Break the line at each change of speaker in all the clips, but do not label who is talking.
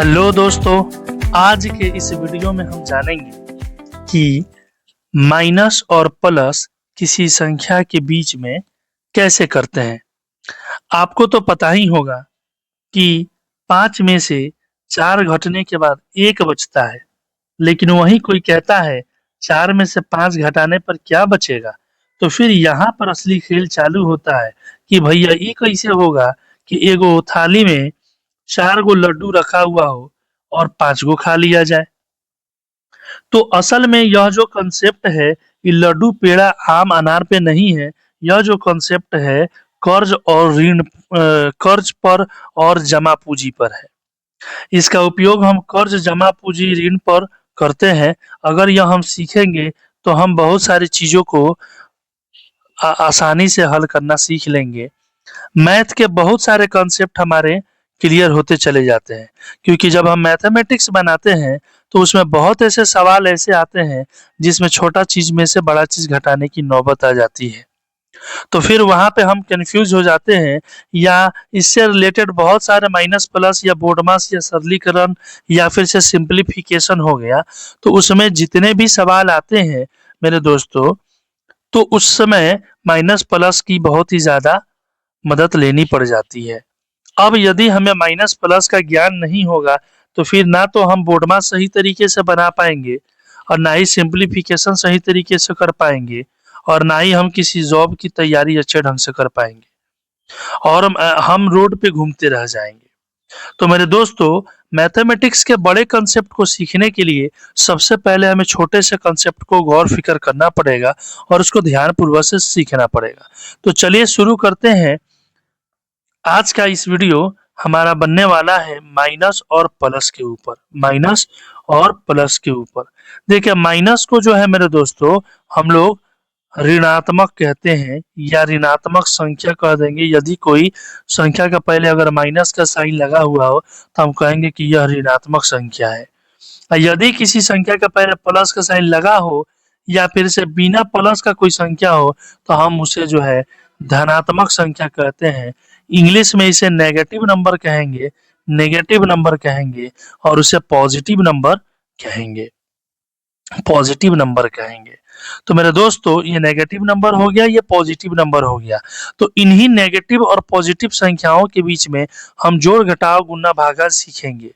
Hello दोस्तों, आज के इस वीडियो में हम जानेंगे कि माइनस और प्लस किसी संख्या के बीच में कैसे करते हैं। आपको तो पता ही होगा कि 5 में से 4 घटने के बाद 1 बचता है, लेकिन वही कोई कहता है 4 में से 5 घटाने पर क्या बचेगा। तो फिर यहाँ पर असली खेल चालू होता है कि भैया ये कैसे होगा कि एगो थाली में 4 गो लड्डू रखा हुआ हो और 5 गो खा लिया जाए। तो असल में यह जो कंसेप्ट है, ये लड्डू पेड़ा आम अनार पे नहीं है। यह जो कंसेप्ट है कर्ज और ऋण, कर्ज पर और जमा पूंजी पर है। इसका उपयोग हम कर्ज, जमा पूंजी, ऋण पर करते हैं। अगर यह हम सीखेंगे तो हम बहुत सारी चीजों को आसानी से हल करना सीख लेंगे। मैथ के बहुत सारे कॉन्सेप्ट हमारे क्लियर होते चले जाते हैं, क्योंकि जब हम मैथमेटिक्स बनाते हैं तो उसमें बहुत ऐसे सवाल ऐसे आते हैं जिसमें छोटा चीज में से बड़ा चीज घटाने की नौबत आ जाती है। तो फिर वहां पे हम कंफ्यूज हो जाते हैं, या इससे रिलेटेड बहुत सारे माइनस प्लस या बोडमास या सरलीकरण या फिर से सिंप्लीफिकेशन हो गया। तो उसमें जितने भी सवाल आते हैं मेरे दोस्तों, तो उस समय माइनस प्लस की बहुत ही ज्यादा मदद लेनी पड़ जाती है। अब यदि हमें माइनस प्लस का ज्ञान नहीं होगा तो फिर ना तो हम बोर्डमास सही तरीके से बना पाएंगे, और ना ही सिंप्लीफिकेशन सही तरीके से कर पाएंगे, और ना ही हम किसी जॉब की तैयारी अच्छे ढंग से कर पाएंगे, और हम रोड पे घूमते रह जाएंगे। तो मेरे दोस्तों, मैथमेटिक्स के बड़े कंसेप्ट को सीखने के लिए सबसे पहले हमें छोटे से कंसेप्ट को गौर फिकर करना पड़ेगा और उसको ध्यानपूर्वक से सीखना पड़ेगा। तो चलिए शुरू करते हैं। आज का इस वीडियो हमारा बनने वाला है माइनस और प्लस के ऊपर। माइनस और प्लस के ऊपर देखिए, माइनस को जो है मेरे दोस्तों हम लोग ऋणात्मक कहते हैं या ऋणात्मक संख्या कह देंगे। यदि कोई संख्या का पहले अगर माइनस का साइन लगा हुआ हो तो हम कहेंगे कि यह ऋणात्मक संख्या है। और यदि किसी संख्या का पहले प्लस का साइन लगा हो या फिर से बिना प्लस का कोई संख्या हो तो हम उसे जो है धनात्मक संख्या कहते हैं। इंग्लिश में इसे नेगेटिव नंबर कहेंगे, नेगेटिव नंबर कहेंगे, और उसे पॉजिटिव नंबर कहेंगे, पॉजिटिव नंबर कहेंगे। तो मेरे दोस्तों, ये नेगेटिव नंबर हो गया, ये पॉजिटिव नंबर हो गया। तो इन्हीं नेगेटिव और पॉजिटिव संख्याओं के बीच में हम जोड़, घटाव, गुणा, भागा सीखेंगे।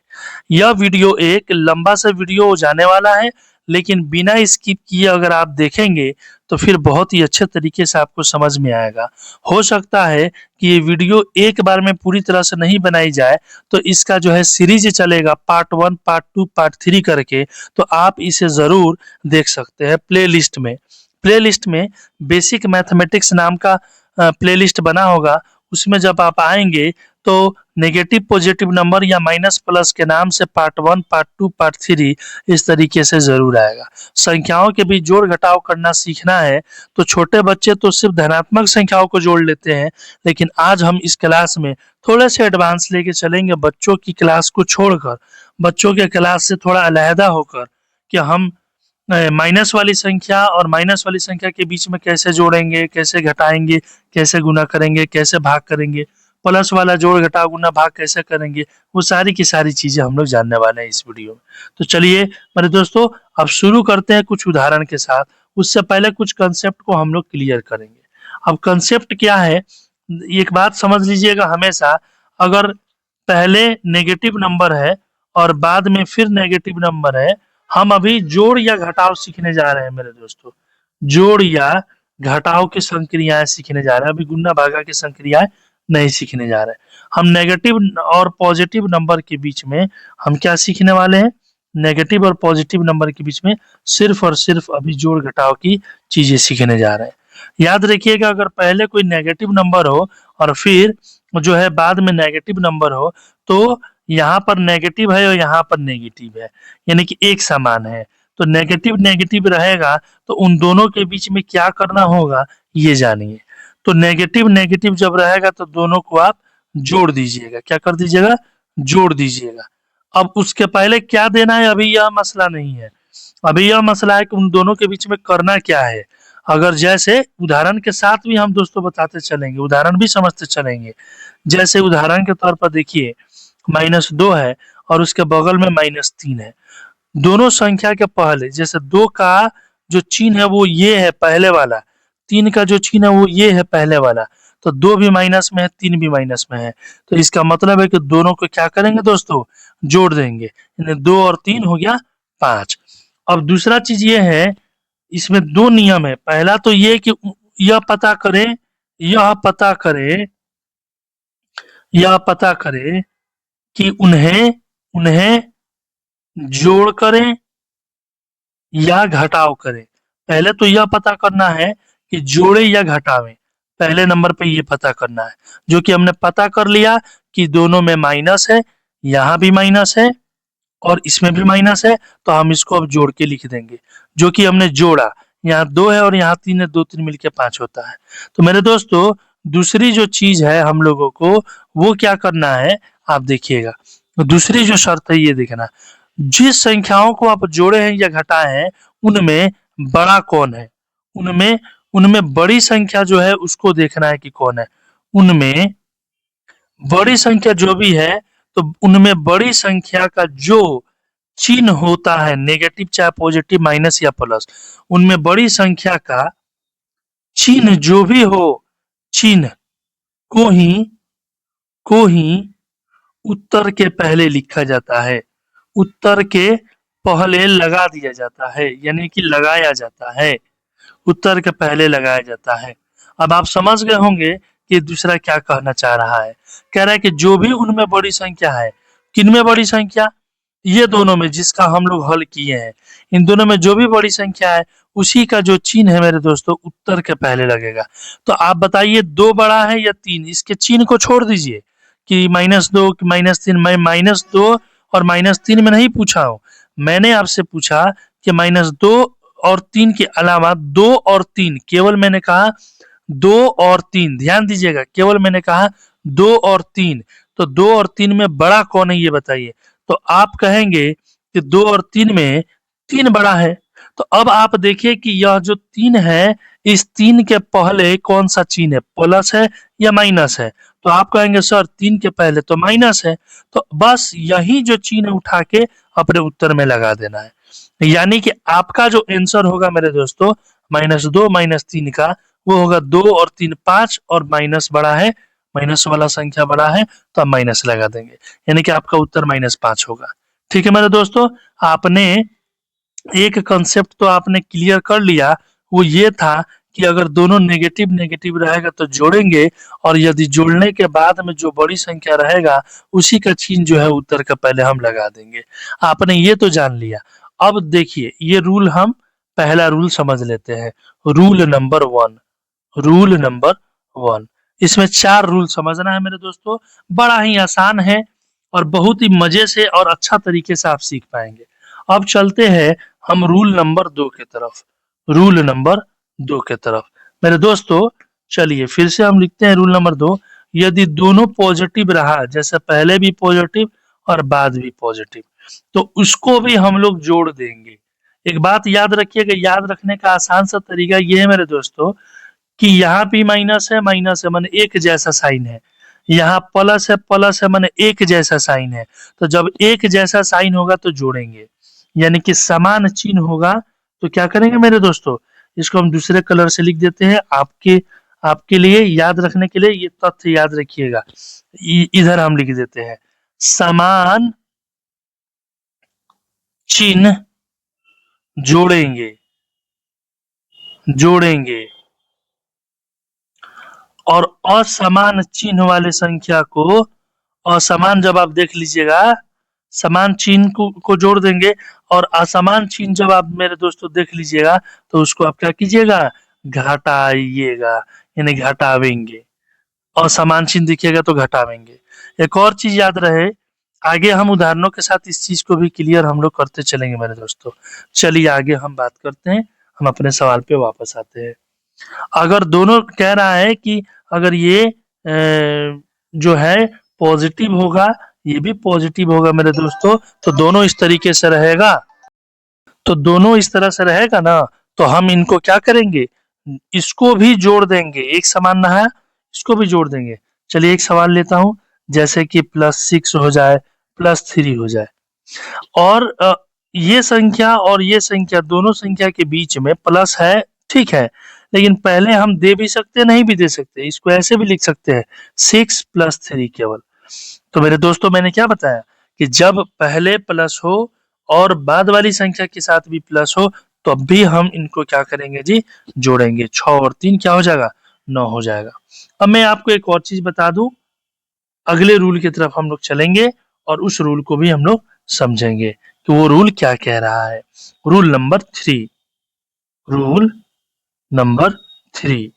यह वीडियो एक लंबा सा वीडियो हो जाने वाला है, लेकिन बिना स्किप किए अगर आप देखेंगे तो फिर बहुत ही अच्छे तरीके से आपको समझ में आएगा। हो सकता है कि ये वीडियो एक बार में पूरी तरह से नहीं बनाई जाए, तो इसका जो है सीरीज चलेगा, पार्ट 1, पार्ट 2, पार्ट 3 करके। तो आप इसे जरूर देख सकते हैं प्लेलिस्ट में। प्लेलिस्ट में बेसिक मैथमेटिक्स नाम का प्लेलिस्ट बना होगा। उसमें जब आप आएंगे तो नेगेटिव पॉजिटिव नंबर या माइनस प्लस के नाम से पार्ट 1, पार्ट 2, पार्ट 3 इस तरीके से जरूर आएगा। संख्याओं के बीच जोड़ घटाव करना सीखना है तो छोटे बच्चे तो सिर्फ धनात्मक संख्याओं को जोड़ लेते हैं, लेकिन आज हम इस क्लास में थोड़े से एडवांस लेके चलेंगे। बच्चों की क्लास को छोड़कर, बच्चों के क्लास से थोड़ा अलहदा होकर, कि हम माइनस वाली संख्या और माइनस वाली संख्या के बीच में कैसे जोड़ेंगे, कैसे घटाएंगे, कैसे गुना करेंगे, कैसे भाग करेंगे, प्लस वाला जोड़, घटाव, गुना, भाग कैसे करेंगे, वो सारी की सारी चीजें हम लोग जानने वाले हैं इस वीडियो में। तो चलिए मेरे दोस्तों, अब शुरू करते हैं कुछ उदाहरण के साथ। उससे पहले कुछ कंसेप्ट को हम लोग क्लियर करेंगे। अब कंसेप्ट क्या है, एक बात समझ लीजिएगा, हमेशा अगर पहले नेगेटिव नंबर है और बाद में फिर नेगेटिव नंबर है, हम अभी जोड़ या घटाव सीखने जा रहे हैं मेरे दोस्तों। जोड़ या घटाव की संक्रियाएं सीखने जा रहे हैं, अभी गुणा भागा की संक्रियाएं नहीं सीखने जा रहे हैं। हम नेगेटिव और पॉजिटिव नंबर के बीच में हम क्या सीखने वाले हैं, नेगेटिव और पॉजिटिव नंबर के बीच में सिर्फ और सिर्फ अभी जोड़ घटाव की चीजें सीखने जा रहे हैं। याद रखिएगा, अगर पहले कोई नेगेटिव नंबर हो और फिर जो है बाद में नेगेटिव नंबर हो, तो यहाँ पर नेगेटिव है और यहाँ पर नेगेटिव है, यानी कि एक समान है। तो नेगेटिव नेगेटिव रहेगा, तो उन दोनों के बीच में क्या करना होगा ये जानिए। तो नेगेटिव नेगेटिव जब रहेगा तो दोनों को आप जोड़ दीजिएगा। क्या कर दीजिएगा, जोड़ दीजिएगा। अब उसके पहले क्या देना है अभी यह मसला नहीं है। अभी यह मसला है कि उन दोनों के बीच में करना क्या है। अगर जैसे उदाहरण के साथ भी हम दोस्तों बताते चलेंगे, उदाहरण भी समझते चलेंगे। जैसे उदाहरण के तौर पर देखिए, -2 है और उसके बगल में -3 है। दोनों संख्या के पहले, जैसे 2 का जो चिन्ह है वो ये है पहले वाला, 3 का जो चिन्ह है वो ये है पहले वाला, तो 2 भी माइनस में है, 3 भी माइनस में है, तो इसका मतलब है कि दोनों को क्या करेंगे दोस्तों, जोड़ देंगे, यानी 2 और 3 हो गया 5। अब दूसरा चीज ये है, इसमें 2 नियम है। पहला तो ये कि यह पता करें यह पता करें यह पता करें कि उन्हें उन्हें जोड़ करें या घटाव करें। पहले तो यह पता करना है कि जोड़े या घटावें, पहले नंबर पे ये पता करना है, जो कि हमने पता कर लिया कि दोनों में माइनस है, यहाँ भी माइनस है और इसमें भी माइनस है, तो हम इसको अब जोड़ के लिख देंगे, जो कि हमने जोड़ा, यहाँ 2 है और यहाँ 3 है, 2 3 मिलके 5 होता है। तो मेरे दोस्तों, दूसरी जो चीज है हम लोगों को वो क्या करना है, आप देखिएगा। तो दूसरी जो शर्त है ये देखना, जिस संख्याओं को आप जोड़े हैं या घटाए हैं उनमें बड़ा कौन है, उनमें उनमें बड़ी संख्या जो है उसको देखना है कि कौन है। उनमें बड़ी संख्या जो भी है, तो उनमें बड़ी संख्या का जो चिन्ह होता है, नेगेटिव चाहे पॉजिटिव, माइनस या प्लस, उनमें बड़ी संख्या का चिन्ह जो भी हो, चिन्ह को ही उत्तर के पहले लिखा जाता है, उत्तर के पहले लगा दिया जाता है, यानी कि लगाया जाता है, उत्तर के पहले लगाया जाता है। अब आप समझ गए होंगे कि दूसरा क्या कहना चाह रहा है। कह रहा है कि जो भी उनमें बड़ी संख्या है, किनमें बड़ी संख्या, ये दोनों में जिसका हम लोग हल किए हैं, इन दोनों में जो भी बड़ी संख्या है उसी का जो चिन्ह है मेरे दोस्तों उत्तर के पहले लगेगा। तो आप बताइए 2 बड़ा है या 3, इसके चिन्ह को छोड़ दीजिए कि -2 कि -3। मैं -2 और -3 में नहीं पूछा हूँ, मैंने आपसे पूछा कि -2 और 3 के अलावा 2 और 3, केवल मैंने कहा 2 और 3, ध्यान दीजिएगा, केवल मैंने कहा 2 और 3, तो 2 और 3 में बड़ा कौन है ये बताइए। तो आप कहेंगे कि 2 और 3 में 3 बड़ा है। तो अब आप देखिए कि यह जो 3 है, इस 3 के पहले कौन सा चिन्ह है, प्लस है या माइनस है, तो आप कहेंगे सर 3 के पहले तो माइनस है, तो बस यही जो चिन्ह उठा के अपने उत्तर में लगा देना है। यानी कि आपका जो आंसर होगा मेरे दोस्तों -2 -3 का, वो होगा 2 और 3 5, और माइनस बड़ा है, माइनस वाला संख्या बड़ा है, तो आप माइनस लगा देंगे, यानी कि आपका उत्तर -5 होगा। ठीक है मेरे दोस्तों, आपने एक कंसेप्ट तो आपने क्लियर कर लिया, वो ये था कि अगर दोनों नेगेटिव नेगेटिव रहेगा तो जोड़ेंगे, और यदि जोड़ने के बाद में जो बड़ी संख्या रहेगा उसी का चिन्ह जो है उत्तर का पहले हम लगा देंगे। आपने ये तो जान लिया। अब देखिए ये रूल हम पहला रूल समझ लेते हैं, रूल नंबर 1। रूल नंबर 1, इसमें 4 रूल समझना है मेरे दोस्तों, बड़ा ही आसान है और बहुत ही मजे से और अच्छा तरीके से आप सीख पाएंगे। अब चलते हैं हम रूल नंबर 2 की तरफ, रूल नंबर 2 की तरफ। मेरे दोस्तों चलिए फिर से हम लिखते हैं रूल नंबर 2। यदि दोनों पॉजिटिव रहा, जैसे पहले भी पॉजिटिव और बाद भी पॉजिटिव, तो उसको भी हम लोग जोड़ देंगे। एक बात याद रखिएगा, याद रखने का आसान सा तरीका ये है मेरे दोस्तों कि यहाँ भी माइनस है, माइनस है माने एक जैसा साइन है, यहाँ प्लस है माने एक जैसा साइन है, तो जब एक जैसा साइन होगा तो जोड़ेंगे, यानी कि समान चिन्ह होगा तो क्या करेंगे मेरे दोस्तों, इसको हम दूसरे कलर से लिख देते हैं आपके आपके लिए याद रखने के लिए, ये तथ्य याद रखिएगा। इधर हम लिख देते हैं समान चिन्ह जोड़ेंगे, जोड़ेंगे, और असमान चिन्ह वाले संख्या को, असमान जब आप देख लीजिएगा, समान चिन्ह को जोड़ देंगे, और असमान चिन्ह जब आप मेरे दोस्तों देख लीजिएगा तो उसको आप क्या कीजिएगा, घटाइएगा, यानी घटावेंगे, और समान चिन्ह दिखेगा तो घटावेंगे। एक और चीज याद रहे, आगे हम उदाहरणों के साथ इस चीज को भी क्लियर हम लोग करते चलेंगे मेरे दोस्तों। चलिए आगे हम बात करते हैं, हम अपने सवाल पे वापस आते हैं। अगर दोनों कह रहा है कि अगर ये जो है पॉजिटिव होगा, ये भी पॉजिटिव होगा मेरे दोस्तों, तो दोनों इस तरीके से रहेगा, तो दोनों इस तरह से रहेगा ना, तो हम इनको क्या करेंगे, इसको भी जोड़ देंगे, एक समान ना है, इसको भी जोड़ देंगे। चलिए एक सवाल लेता हूं, जैसे कि +6 हो जाए, +3 हो जाए और ये संख्या और ये संख्या दोनों संख्या के बीच में प्लस है, ठीक है, लेकिन पहले हम दे भी सकते हैं, नहीं भी दे सकते, इसको ऐसे भी लिख सकते हैं 6+3 केवल। तो मेरे दोस्तों मैंने क्या बताया कि जब पहले प्लस हो और बाद वाली संख्या के साथ भी प्लस हो तब भी हम इनको क्या करेंगे जी, जोड़ेंगे। 6 और 3 क्या हो जाएगा, 9 हो जाएगा। अब मैं आपको एक और चीज बता दूं, अगले रूल की तरफ हम लोग चलेंगे और उस रूल को भी हम लोग समझेंगे कि वो रूल क्या कह रहा है। Rule number 3, rule number 3,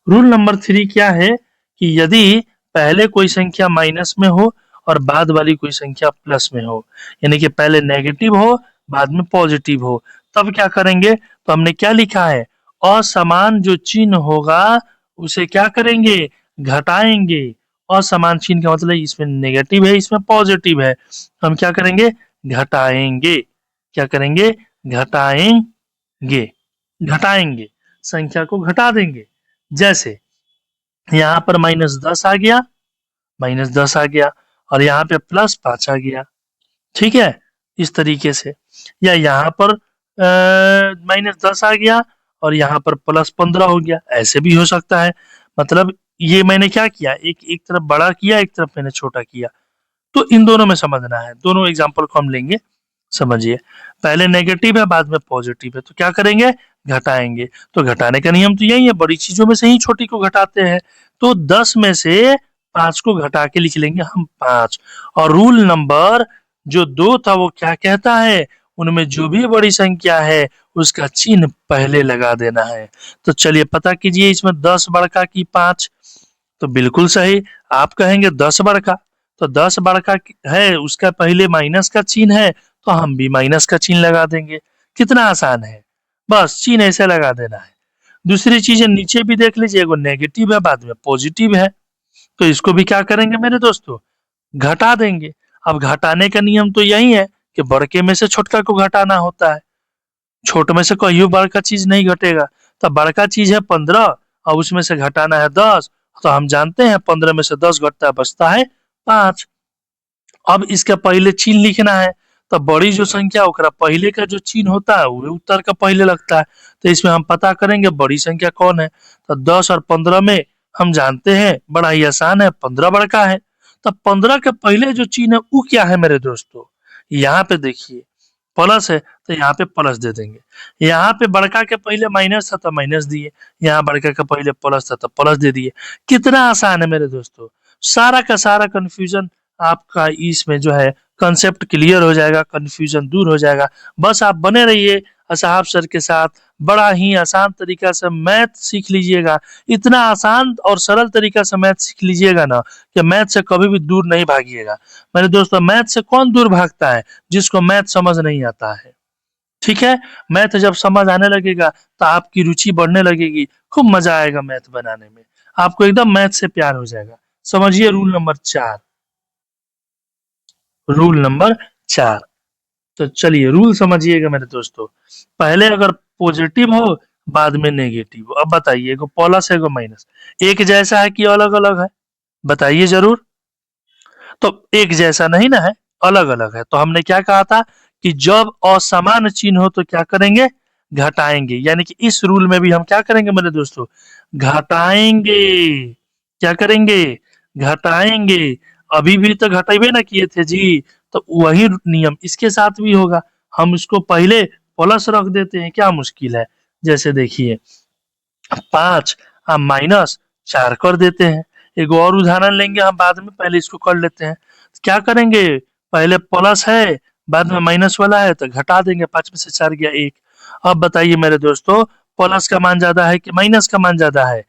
rule number 3 क्या है कि यदि पहले कोई संख्या माइनस में हो और बाद वाली कोई संख्या प्लस में हो, यानी कि पहले नेगेटिव हो बाद में पॉजिटिव हो, तब क्या करेंगे, तो हमने क्या लिखा है, असमान जो चिन्ह होगा उसे क्या करेंगे, घटाएंगे। असमान चिन्ह का मतलब इसमें नेगेटिव है इसमें पॉजिटिव है, हम क्या करेंगे, घटाएंगे। क्या करेंगे, घटाएंगे, घटाएंगे, संख्या को घटा देंगे। जैसे यहाँ पर -10 आ गया, -10 आ गया और यहाँ पे +5 आ गया, ठीक है, इस तरीके से। या यहाँ पर -10 आ गया और यहाँ पर +15 हो गया, ऐसे भी हो सकता है। मतलब ये मैंने क्या किया, एक एक तरफ बड़ा किया, एक तरफ मैंने छोटा किया। तो इन दोनों में समझना है, दोनों एग्जाम्पल को हम लेंगे, समझिए। पहले नेगेटिव है बाद में पॉजिटिव है, तो क्या करेंगे, घटाएंगे। तो घटाने का नियम तो यही है, बड़ी चीजों में से ही छोटी को घटाते हैं। तो 10 में से 5 को घटा के लिख लेंगे हम 5। और रूल नंबर जो 2 था वो क्या कहता है, उनमें जो भी बड़ी संख्या है उसका चिन्ह पहले लगा देना है। तो चलिए पता कीजिए, इसमें 10 बड़का की 5, तो बिल्कुल सही, आप कहेंगे 10 बड़का, तो 10 बड़का है उसका पहले माइनस का चिन्ह है, तो हम भी माइनस का चिन्ह लगा देंगे। कितना आसान है, बस चिन्ह ऐसे लगा देना है। दूसरी चीजें नीचे भी देख लीजिए, एगो नेगेटिव है बाद में पॉजिटिव है, तो इसको भी क्या करेंगे मेरे दोस्तों, घटा देंगे। अब घटाने का नियम तो यही है कि बड़के में से छोटका को घटाना होता है, छोटे में से कहियो बड़का चीज नहीं घटेगा। तो बड़का चीज है 15 और उसमें से घटाना है 10, तो हम जानते हैं 15 में से 10 घटता है बचता है 5। अब इसका पहले चिन्ह लिखना है, तो बड़ी जो संख्या ओकरा पहले का जो चिन्ह होता है वो उत्तर का पहले लगता है। तो इसमें हम पता करेंगे बड़ी संख्या कौन है, तो 10 और 15 में हम जानते हैं बड़ा ही आसान है, 15 बड़का है। तो 15 के पहले जो चिन्ह है वो क्या है मेरे दोस्तों, यहाँ पे देखिए प्लस है, तो यहाँ पे प्लस दे देंगे। यहाँ पे बड़का के पहले माइनस था तो माइनस दिए, यहाँ बड़का के पहले प्लस था तो प्लस दे दिए। कितना आसान है मेरे दोस्तों, सारा का सारा कंफ्यूजन आपका इसमें जो है कंसेप्ट क्लियर हो जाएगा, कंफ्यूजन दूर हो जाएगा। बस आप बने रहिए असहाब सर के साथ, बड़ा ही आसान तरीका से मैथ सीख लीजिएगा। इतना आसान और सरल तरीका से मैथ सीख लीजिएगा ना कि मैथ से कभी भी दूर नहीं भागिएगा। मेरे दोस्तों मैथ से कौन दूर भागता है, जिसको मैथ समझ नहीं आता है, ठीक है। मैथ जब समझ आने लगेगा तो आपकी रुचि बढ़ने लगेगी, खूब मजा आएगा मैथ बनाने में, आपको एकदम मैथ से प्यार हो जाएगा। समझिए रूल नंबर 4, रूल नंबर 4। तो चलिए रूल समझिएगा मेरे दोस्तों, पहले अगर पॉजिटिव हो बाद में नेगेटिव हो। अब बताइए, एगो प्लस है एगो माइनस, एक जैसा है कि अलग अलग है, बताइए जरूर। तो एक जैसा नहीं ना है, अलग अलग है। तो हमने क्या कहा था कि जब असमान चिन्ह हो तो क्या करेंगे, घटाएंगे। यानी कि इस रूल में भी हम क्या करेंगे मेरे दोस्तों, घटाएंगे। क्या करेंगे, घटाएंगे। अभी भी तो घटेबे ना किए थे जी, तो वही नियम इसके साथ भी होगा। हम इसको पहले प्लस रख देते हैं, क्या मुश्किल है। जैसे देखिए 5 माइनस 4 कर देते हैं। एक और उदाहरण लेंगे हम बाद में, पहले इसको कर लेते हैं। क्या करेंगे, पहले प्लस है बाद में माइनस वाला है तो घटा देंगे, 5 में से 4 गया 1। अब बताइए मेरे दोस्तों, प्लस का मान ज्यादा है कि माइनस का मान ज्यादा है,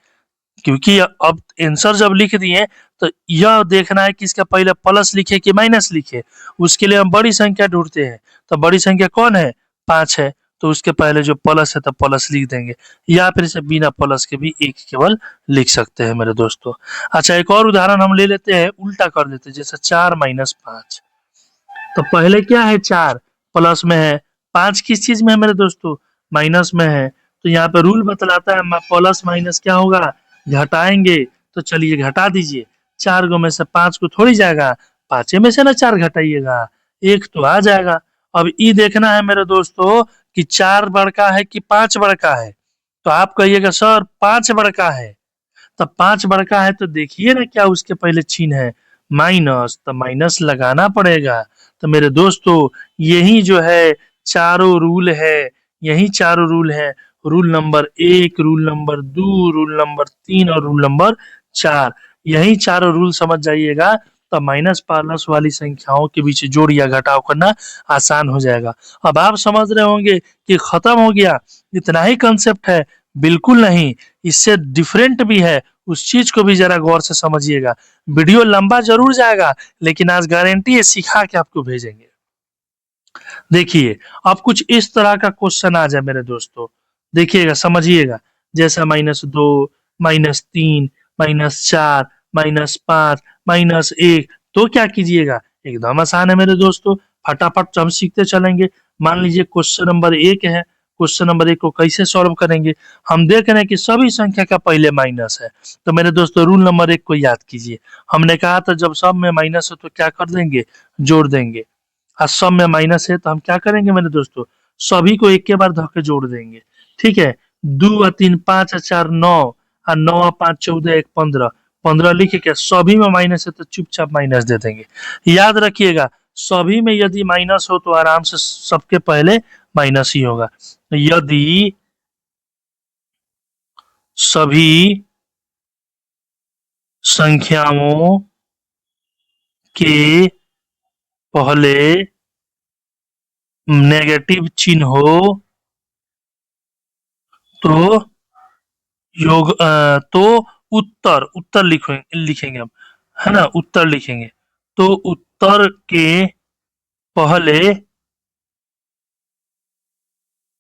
क्योंकि अब आंसर जब लिख दिए तो यह देखना है कि इसका पहले प्लस लिखे कि माइनस लिखे। उसके लिए हम बड़ी संख्या ढूंढते हैं, तो बड़ी संख्या कौन है, 5 है, तो उसके पहले जो प्लस है तो प्लस लिख देंगे, या फिर इसे बिना प्लस के भी एक केवल लिख सकते हैं मेरे दोस्तों। अच्छा एक और उदाहरण हम ले लेते हैं, उल्टा कर देते हैं, जैसे 4 माइनस 5। तो पहले क्या है, 4 प्लस में है, 5 किस चीज में है मेरे दोस्तों, माइनस में है। तो यहाँ पे रूल बतलाता है प्लस माइनस क्या होगा, घटाएंगे। तो चलिए घटा दीजिए, 4 गो में से 5 को थोड़ी जाएगा, पांचे में से ना 4 घटाइएगा, 1 तो आ जाएगा। अब ई देखना है मेरे दोस्तों कि 4 बड़का है कि 5 बड़का है। तो आप कहिएगा सर 5 बड़का है। तब 5 बड़का है तो देखिए ना क्या उसके पहले चिन्ह है, माइनस, तो माइनस लगाना पड़ेगा। तो मेरे दोस्तों यही जो है चारों रूल है, यही चारों रूल है। Rule number 1, rule number 2, rule number 3 और रूल नंबर 4। यही चारों रूल समझ जाइएगा तो माइनस प्लस वाली संख्याओं के बीच जोड़ या घटाव करना आसान हो जाएगा। अब आप समझ रहे होंगे कि खत्म हो गया, इतना ही कंसेप्ट है। बिल्कुल नहीं, इससे डिफरेंट भी है, उस चीज को भी जरा गौर से समझिएगा। वीडियो लंबा जरूर जाएगा लेकिन आज गारंटी है सिखा के आपको भेजेंगे। देखिए अब कुछ इस तरह का क्वेश्चन आ जाए मेरे दोस्तों, देखिएगा समझिएगा। जैसा -2, -3, -4, -5, -1, तो क्या कीजिएगा, एकदम आसान है मेरे दोस्तों, फटाफट हम सीखते चलेंगे। मान लीजिए क्वेश्चन नंबर 1 है, क्वेश्चन नंबर 1 को कैसे सॉल्व करेंगे। हम देख रहे हैं कि सभी संख्या का पहले माइनस है, तो मेरे दोस्तों रूल नंबर 1 को याद कीजिए। हमने कहा था जब सब में माइनस हो तो क्या कर देंगे, जोड़ देंगे। और सब में माइनस है तो हम क्या करेंगे मेरे दोस्तों, सभी को एक के बार धक्के जोड़ देंगे। ठीक है, 2 और 3 5 और 4 9 और 9 और 5 14 1 15, 15 लिख के सभी में माइनस है तो चुपचाप माइनस दे देंगे। याद रखिएगा सभी में यदि माइनस हो तो आराम से सबके पहले माइनस ही होगा। यदि सभी संख्याओं के पहले नेगेटिव चिन्ह हो तो तो उत्तर उत्तर लिखेंगे हम, है ना, उत्तर लिखेंगे। तो उत्तर के पहले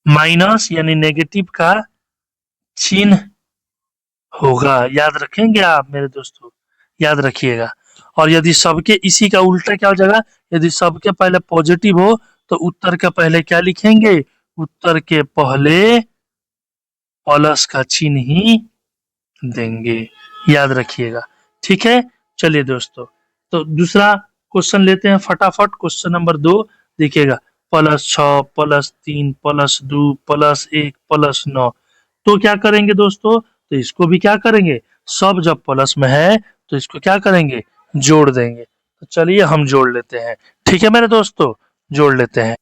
माइनस यानी नेगेटिव का चिन्ह होगा। याद रखेंगे आप मेरे दोस्तों, याद रखिएगा। और यदि सबके इसी का उल्टा क्या हो जाएगा, यदि सबके पहले पॉजिटिव हो तो उत्तर के पहले क्या लिखेंगे, उत्तर के पहले प्लस का चिन्ह ही देंगे। याद रखिएगा, ठीक है। चलिए दोस्तों, तो दूसरा क्वेश्चन लेते हैं फटाफट। क्वेश्चन नंबर 2 देखिएगा, +6 +3 +2 +1 +9। तो क्या करेंगे दोस्तों, तो इसको भी क्या करेंगे, सब जब प्लस में है तो इसको क्या करेंगे, जोड़ देंगे। तो चलिए हम जोड़ लेते हैं, ठीक है मेरे दोस्तों, जोड़ लेते हैं।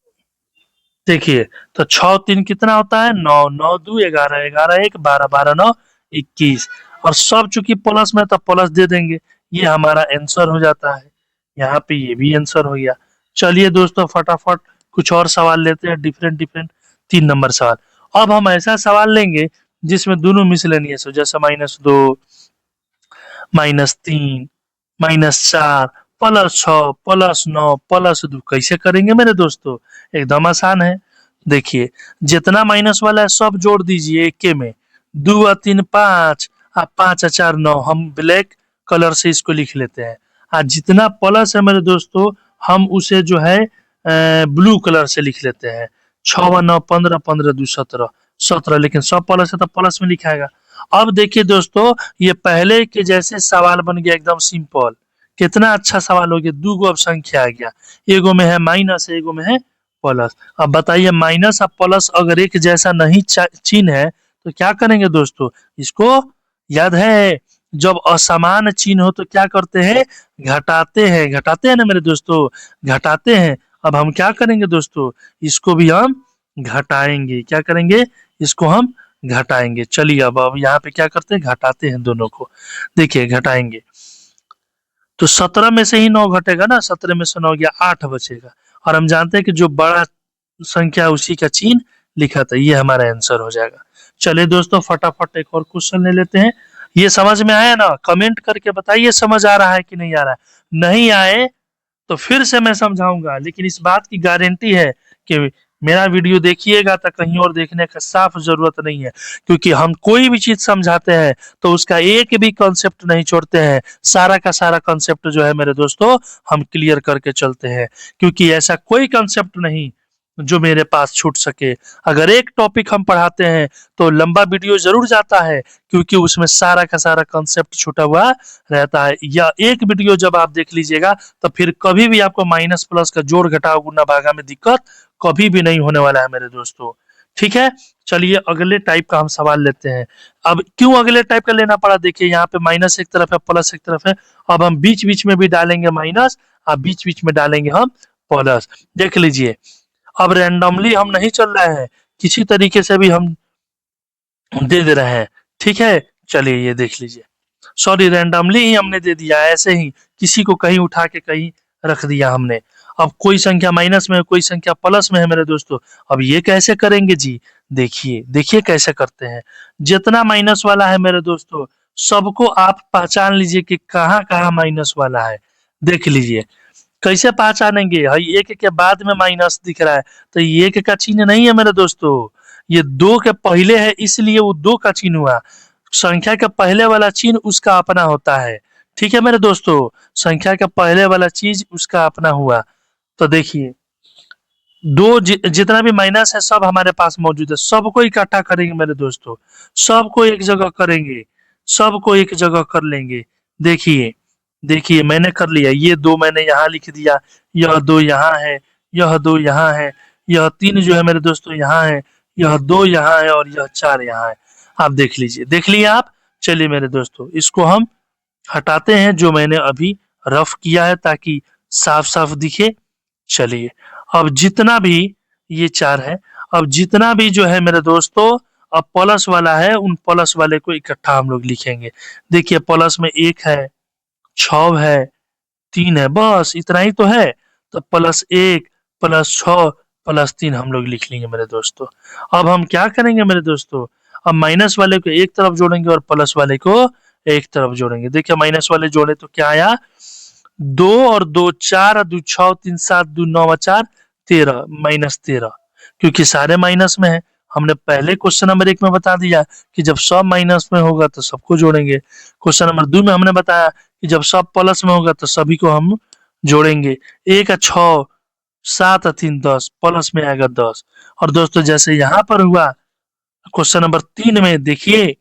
देखिए तो 6 3 कितना होता है, 9 9 2 11 11 1 12 12 9 21। और सब चूंकि प्लस में तो प्लस दे देंगे, ये हमारा आंसर हो जाता है। यहाँ पे ये भी आंसर हो गया। चलिए दोस्तों फटाफट कुछ और सवाल लेते हैं, डिफरेंट डिफरेंट 3 नंबर सवाल। अब हम ऐसा सवाल लेंगे जिसमें दोनों मिसलेनियस हो, जैसे -2 -3 -4 +6 +9 +2। कैसे करेंगे मेरे दोस्तों, एकदम आसान है। देखिए जितना माइनस वाला है सब जोड़ दीजिए एक के में, 2 और 3 5 और 5 और 4 9। हम ब्लैक कलर से इसको लिख लेते हैं। और जितना प्लस है मेरे दोस्तों हम उसे जो है ब्लू कलर से लिख लेते हैं। 6 व 9 15 15 2 17 17, लेकिन सब प्लस है तो प्लस में लिखाएगा। अब देखिए दोस्तों ये पहले के जैसे सवाल बन गया, एकदम सिंपल। कितना अच्छा सवाल हो गया, 2 गो अब संख्या आ गया, एगो में है माइनस एगो में है प्लस। अब बताइए माइनस और प्लस अगर एक जैसा नहीं चिन्ह है तो क्या करेंगे दोस्तों, इसको याद है जब असमान चिन्ह हो तो क्या करते हैं, घटाते हैं ना मेरे दोस्तों, घटाते हैं। अब हम क्या करेंगे दोस्तों, इसको भी हम घटाएंगे। क्या करेंगे, इसको हम घटाएंगे। चलिए अब यहाँ पे क्या करते हैं, घटाते हैं दोनों को। देखिए घटाएंगे तो 17 में से ही 9 घटेगा ना, 17 में से 9 गया 8 बचेगा। और हम जानते हैं कि जो बड़ा संख्या उसी का चिन्ह लिखा था, ये हमारा आंसर हो जाएगा। चलिए दोस्तों फटाफट एक और क्वेश्चन ले लेते हैं। ये समझ में आया ना, कमेंट करके बताइए समझ आ रहा है कि नहीं आ रहा है। नहीं आए तो फिर से मैं समझाऊंगा, लेकिन इस बात की गारंटी है कि मेरा वीडियो देखिएगा तो कहीं और देखने का साफ जरूरत नहीं है, क्योंकि हम कोई भी चीज समझाते हैं तो उसका एक भी कॉन्सेप्ट नहीं छोड़ते हैं। सारा का सारा कॉन्सेप्ट जो है मेरे दोस्तों हम क्लियर करके चलते हैं, क्योंकि ऐसा कोई कॉन्सेप्ट नहीं जो मेरे पास छूट सके। अगर एक टॉपिक हम पढ़ाते हैं तो लंबा वीडियो जरूर जाता है, क्योंकि उसमें सारा का सारा कंसेप्ट छूटा हुआ रहता है। या एक वीडियो जब आप देख लीजिएगा तो फिर कभी भी आपको माइनस प्लस का जोड़ घटाव गुणा भागा में दिक्कत कभी भी नहीं होने वाला है मेरे दोस्तों। ठीक है, चलिए अगले टाइप का हम सवाल लेते हैं। अब क्यों अगले टाइप का लेना पड़ा, देखिए यहाँ पे माइनस एक तरफ है, प्लस एक तरफ है। अब हम बीच बीच में भी डालेंगे माइनस, अब बीच बीच में डालेंगे हम प्लस। देख लीजिए, अब रैंडमली हम नहीं चल रहे हैं, किसी तरीके से भी हम दे दे रहे हैं। ठीक है, चलिए ये देख लीजिए, सॉरी रैंडमली ही हमने दे दिया, ऐसे ही किसी को कहीं उठा के कहीं रख दिया हमने। अब कोई संख्या माइनस में है, कोई संख्या प्लस में है मेरे दोस्तों। अब ये कैसे करेंगे जी, देखिए देखिए कैसे करते हैं। जितना माइनस वाला है मेरे दोस्तों, सबको आप पहचान लीजिए कि कहाँ कहाँ माइनस वाला है। देख लीजिए कैसे पहचानेंगे, हई एक के बाद में माइनस दिख रहा है तो ये एक का चिन्ह नहीं है मेरे दोस्तों, ये दो के पहले है इसलिए वो दो का चिन्ह हुआ। संख्या के पहले वाला चिन्ह उसका अपना होता है। ठीक है मेरे दोस्तों, संख्या के पहले वाला चीज उसका अपना हुआ। तो देखिए जितना भी माइनस है सब हमारे पास मौजूद है, सबको इकट्ठा करेंगे मेरे दोस्तों, सबको एक जगह करेंगे, सबको एक जगह कर लेंगे। देखिए देखिए मैंने कर लिया, ये दो मैंने यहाँ लिख दिया, यह दो यहाँ है, यह दो यहाँ है, यह तीन जो है मेरे दोस्तों यहाँ है, यह दो यहाँ है और यह चार यहाँ है। आप देख लीजिए, देख लिए आप। चलिए मेरे दोस्तों इसको हम हटाते हैं जो मैंने अभी रफ किया है ताकि साफ साफ दिखे। चलिए अब जितना भी ये चार है, अब जितना भी जो है मेरे दोस्तों अब प्लस वाला है, उन प्लस वाले को इकट्ठा हम लोग लिखेंगे। देखिए प्लस में एक है, छ है, तीन है, बस इतना ही तो है। तो प्लस एक प्लस छ प्लस तीन हम लोग लिख लेंगे मेरे दोस्तों। अब हम क्या करेंगे मेरे दोस्तों, अब माइनस वाले को एक तरफ जोड़ेंगे और प्लस वाले को एक तरफ जोड़ेंगे। देखिए माइनस वाले जोड़े तो क्या आया, दो और दो चार, और दो छह, तीन सात, दो नौ और चार 13, माइनस 13, क्योंकि सारे माइनस में है। हमने पहले क्वेश्चन नंबर एक में बता दिया कि जब सब माइनस में होगा तो सबको जोड़ेंगे। क्वेश्चन नंबर दो में हमने बताया कि जब सब प्लस में होगा तो सभी को हम जोड़ेंगे। एक है छ, सात और तीन 10, प्लस में आएगा 10। और दोस्तों जैसे यहाँ पर हुआ क्वेश्चन नंबर तीन में, देखिए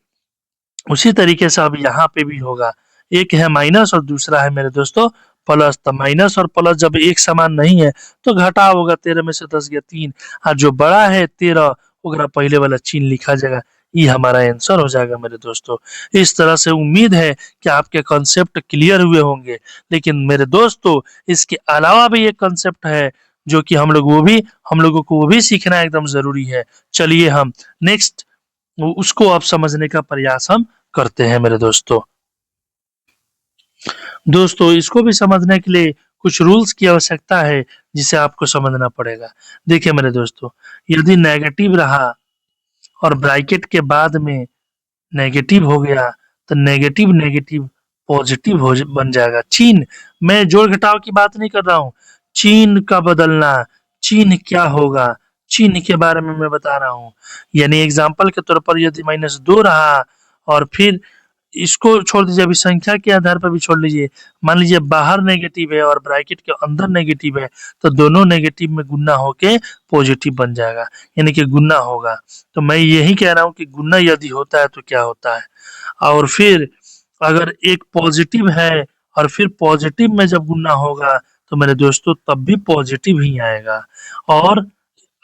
उसी तरीके से अब यहाँ पे भी होगा। एक है माइनस और दूसरा है मेरे दोस्तों प्लस। तो माइनस और प्लस जब एक समान नहीं है तो घटाव होगा, 13 में से 10 गया 3, और जो बड़ा है 13 ओकरा पहले वाला चिन्ह लिखा जाएगा। ये हमारा आंसर हो जाएगा मेरे दोस्तों। इस तरह से उम्मीद है कि आपके कॉन्सेप्ट क्लियर हुए होंगे। लेकिन मेरे दोस्तों इसके अलावा भी एक कॉन्सेप्ट है जो कि हम लोगों को वो भी सीखना एकदम जरूरी है। चलिए हम नेक्स्ट उसको अब समझने का प्रयास हम करते हैं मेरे दोस्तों। दोस्तों इसको भी समझने के लिए कुछ रूल्स की आवश्यकता है जिसे आपको समझना पड़ेगा। देखिए मेरे दोस्तों, यदि नेगेटिव रहा और ब्रैकेट के बाद में नेगेटिव हो गया तो नेगेटिव नेगेटिव पॉजिटिव हो बन जाएगा। चिन्ह, मैं जोड़ घटाव की बात नहीं कर रहा हूँ, चिन्ह का बदलना, चिन्ह क्या होगा चिन्ह के बारे में मैं बता रहा हूँ। यानी एग्जाम्पल के तौर पर यदि -2 रहा और फिर इसको छोड़ दीजिए, अभी संख्या के आधार पर भी छोड़ लीजिए। मान लीजिए बाहर नेगेटिव है और ब्रैकेट के अंदर नेगेटिव है तो दोनों नेगेटिव में गुना होके पॉजिटिव बन जाएगा, यानी कि गुना होगा। तो मैं यही कह रहा हूँ कि गुना यदि होता है तो क्या होता है। और फिर अगर एक पॉजिटिव है और फिर पॉजिटिव में जब गुना होगा तो मेरे दोस्तों तब भी पॉजिटिव ही आएगा। और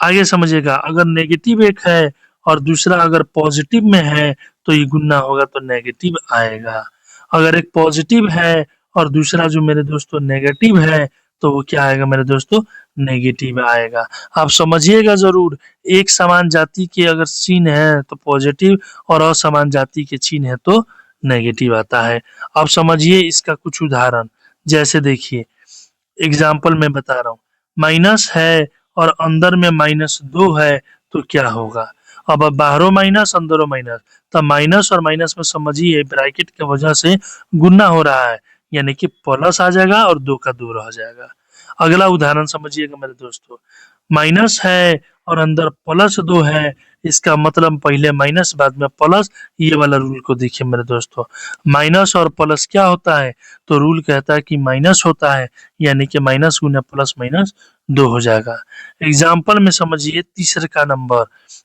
आगे समझिएगा, अगर नेगेटिव एक है और दूसरा अगर पॉजिटिव में है तो ये गुना होगा तो नेगेटिव आएगा। अगर एक पॉजिटिव है और दूसरा जो मेरे दोस्तों नेगेटिव है तो वो क्या आएगा मेरे दोस्तों, नेगेटिव आएगा। आप समझिएगा जरूर, एक समान जाति के अगर चिन्ह है तो पॉजिटिव और असमान जाति के चिन्ह है तो नेगेटिव आता है। अब समझिए इसका कुछ उदाहरण, जैसे देखिए एग्जाम्पल मैं बता रहा हूँ, माइनस है और अंदर में -2 है तो क्या होगा। अब बाहरों माइनस अंदरों माइनस, तब माइनस और माइनस में समझिए ब्रैकेट की वजह से गुना हो रहा है, यानी कि प्लस आ जाएगा और 2 का 2 रह जाएगा। अगला उदाहरण समझिएगा मेरे दोस्तों, माइनस है और अंदर +2 है, इसका मतलब पहले माइनस बाद में प्लस। ये वाला रूल को देखिए मेरे दोस्तों, माइनस और प्लस क्या होता है, तो रूल कहता है कि माइनस होता है, यानी कि माइनस गुना प्लस माइनस 2 हो जाएगा। एग्जाम्पल में समझिए तीसरे का नंबर,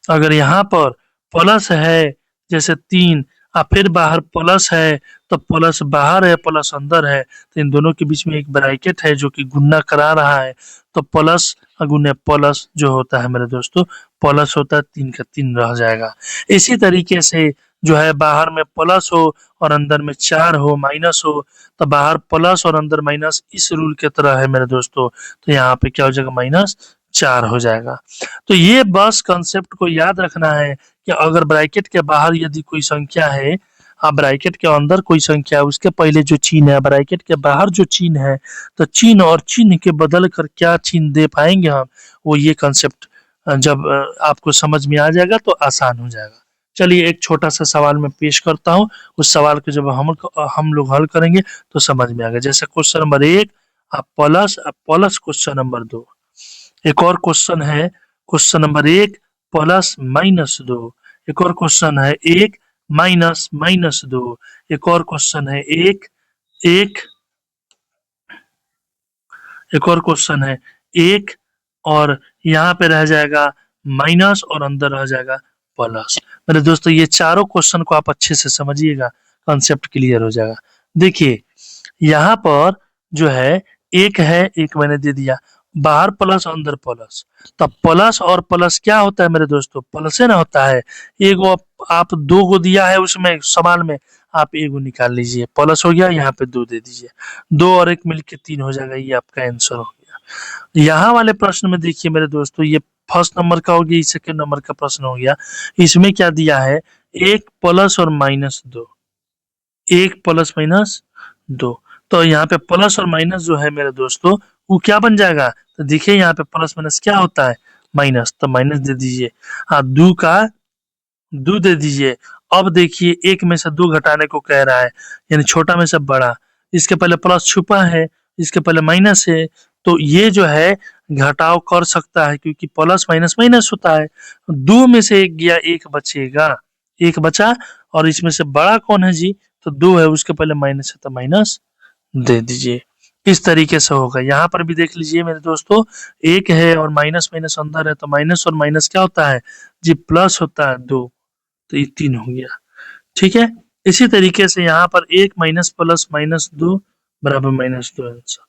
अगर यहाँ पर प्लस है जैसे 3 और फिर बाहर प्लस है, तो प्लस बाहर है प्लस अंदर है, तो इन दोनों के बीच में एक ब्रैकेट है जो कि गुणा करा रहा है, तो प्लस गुने प्लस जो होता है मेरे दोस्तों प्लस होता है, 3 का 3 रह जाएगा। इसी तरीके से जो है बाहर में प्लस हो और अंदर में 4 हो माइनस हो, तो बाहर प्लस और अंदर माइनस इस रूल के तरह है मेरे दोस्तों, तो यहाँ पे क्या हो जाएगा -4 हो जाएगा। तो ये बस कंसेप्ट को याद रखना है कि अगर ब्रैकेट के बाहर यदि कोई संख्या है, ब्रैकेट के अंदर कोई संख्या है, उसके पहले जो चिन्ह है, ब्रैकेट के बाहर जो चिन्ह है, तो चिन्ह और चिन्ह के बदल कर क्या चिन्ह दे पाएंगे हम, वो ये कंसेप्ट जब आपको समझ में आ जाएगा तो आसान हो जाएगा। चलिए एक छोटा सा सवाल मैं पेश करता हूँ, उस सवाल को जब हम लोग हल करेंगे तो समझ में आएगा। जैसे question number 1 plus plus question number 2। एक और क्वेश्चन है क्वेश्चन नंबर 1 प्लस माइनस 2। एक और क्वेश्चन है 1 माइनस माइनस 2। एक और क्वेश्चन है 1 1 एक और क्वेश्चन है 1 और यहाँ पे रह जाएगा माइनस और अंदर रह जाएगा प्लस। मेरे दोस्तों ये चारों क्वेश्चन को आप अच्छे से समझिएगा, कंसेप्ट क्लियर हो जाएगा। देखिए यहाँ पर जो है एक मैंने दे दिया, बाहर प्लस अंदर प्लस, तब प्लस और प्लस क्या होता है मेरे दोस्तों, प्लस है ना होता है। एक वो आप 2 को दिया है उसमें सवाल में, आप एक निकाल लीजिए, प्लस हो गया, यहाँ पे 2 दे दीजिए, 2 और 1 मिलके 3 हो जाएगा, ये आपका आंसर हो गया। यहाँ वाले प्रश्न में देखिए मेरे दोस्तों, ये फर्स्ट नंबर का हो गया, सेकंड नंबर का प्रश्न हो गया। इसमें क्या दिया है, 1 प्लस और माइनस 2, 1 प्लस माइनस 2, तो यहाँ पे प्लस और माइनस जो है मेरे दोस्तों वो क्या बन जाएगा, तो देखिए यहाँ पे प्लस माइनस क्या होता है, माइनस, तो माइनस दे दीजिए। हाँ 2 का 2 दे दीजिए। अब देखिए एक में से 2 घटाने को कह रहा है, यानी छोटा में से बड़ा, इसके पहले प्लस छुपा है, इसके पहले माइनस है, तो ये जो है घटाव कर सकता है क्योंकि प्लस माइनस माइनस होता है। 2 में से 1 गया, 1 बचेगा, 1 बचा, और इसमें से बड़ा कौन है जी, तो 2 है, उसके पहले माइनस है तो माइनस दे दीजिए। इस तरीके से होगा। यहाँ पर भी देख लीजिए मेरे दोस्तों, 1 है और माइनस माइनस अंदर है, तो माइनस और माइनस क्या होता है जी, प्लस होता है 2, तो ये 3 हो गया। ठीक है, इसी तरीके से यहाँ पर 1 माइनस प्लस माइनस 2 बराबर -2 आंसर।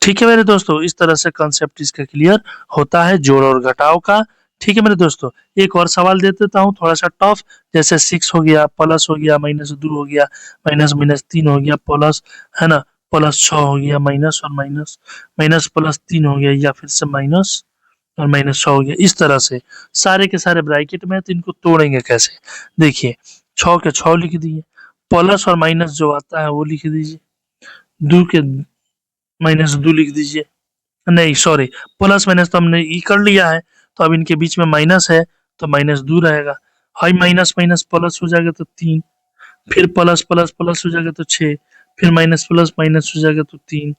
ठीक है मेरे दोस्तों, इस तरह से कंसेप्ट इसका क्लियर होता है जोड़ और घटाव का। ठीक है मेरे दोस्तों, एक और सवाल दे देता हूँ थोड़ा सा टफ, जैसे 6 हो गया, प्लस हो गया, -2 हो गया, माइनस माइनस 3 हो गया, प्लस है ना, प्लस 6 हो गया, माइनस और माइनस, माइनस प्लस 3 हो गया, या फिर से माइनस और -6 हो गया। इस तरह से सारे के सारे ब्रैकेट में, तो इनको तोड़ेंगे कैसे, देखिए 6 के 6 लिख दिए, प्लस और माइनस जो आता है वो लिख दीजिए, 2 के -2 लिख दीजिए, नहीं सॉरी, प्लस माइनस तो हमने ई कर लिया है, तो अब इनके बीच में माइनस है, तो -2 रहेगा, हाई माइनस माइनस प्लस हो जाएगा तो 3, फिर प्लस प्लस प्लस हो जाएगा तो 6, फिर माइनस प्लस माइनस हो जाएगा तो 3,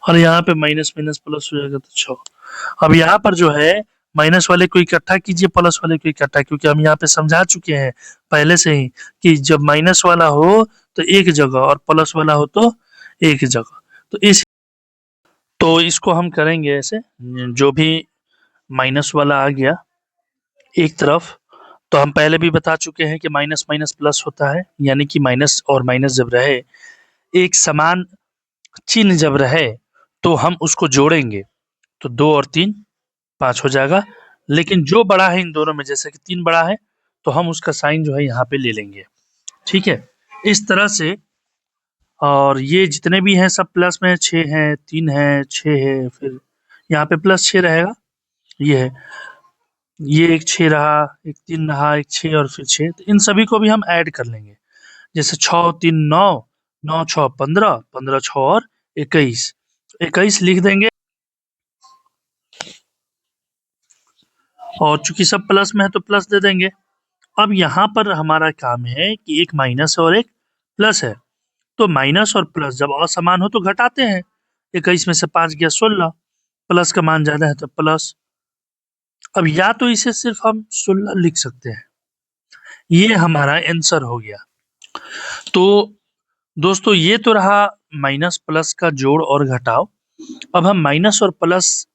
और यहाँ पे माइनस माइनस प्लस हो जाएगा तो 6। अब यहाँ पर जो है माइनस वाले को इकट्ठा कीजिए, प्लस वाले को इकट्ठा, क्योंकि हम यहाँ पे समझा चुके हैं पहले से ही कि जब माइनस वाला हो तो एक जगह और प्लस वाला हो तो एक जगह, तो इसको हम करेंगे ऐसे, जो भी माइनस वाला आ गया एक तरफ, तो हम पहले भी बता चुके हैं कि माइनस माइनस प्लस होता है, यानी कि माइनस और माइनस जब रहे, एक समान चिन्ह जब रहे, तो हम उसको जोड़ेंगे, तो 2 और 3 5 हो जाएगा। लेकिन जो बड़ा है इन दोनों में, जैसे कि 3 बड़ा है, तो हम उसका साइन जो है यहाँ पे ले लेंगे। ठीक है, इस तरह से, और ये जितने भी हैं सब प्लस में, 6 है, 3 है, 6 है, फिर यहाँ पे प्लस 6 रहेगा, ये है, ये एक 6 रहा, एक 3 रहा, एक 6 और फिर 6, तो इन सभी को भी हम ऐड कर लेंगे। जैसे 6 3 9, 9 6 15, 15 6 और 21, 21 लिख देंगे। और चूंकि सब प्लस में है तो प्लस दे देंगे। अब यहाँ पर हमारा काम है कि एक माइनस और एक प्लस है, तो माइनस और प्लस जब असमान हो तो घटाते हैं, 21 में से 5 गया 16, प्लस का मान ज्यादा है तो प्लस। अब या तो इसे सिर्फ हम 16 लिख सकते हैं, ये हमारा आंसर हो गया। तो दोस्तों ये तो रहा माइनस प्लस का जोड़ और घटाव। अब हम माइनस और प्लस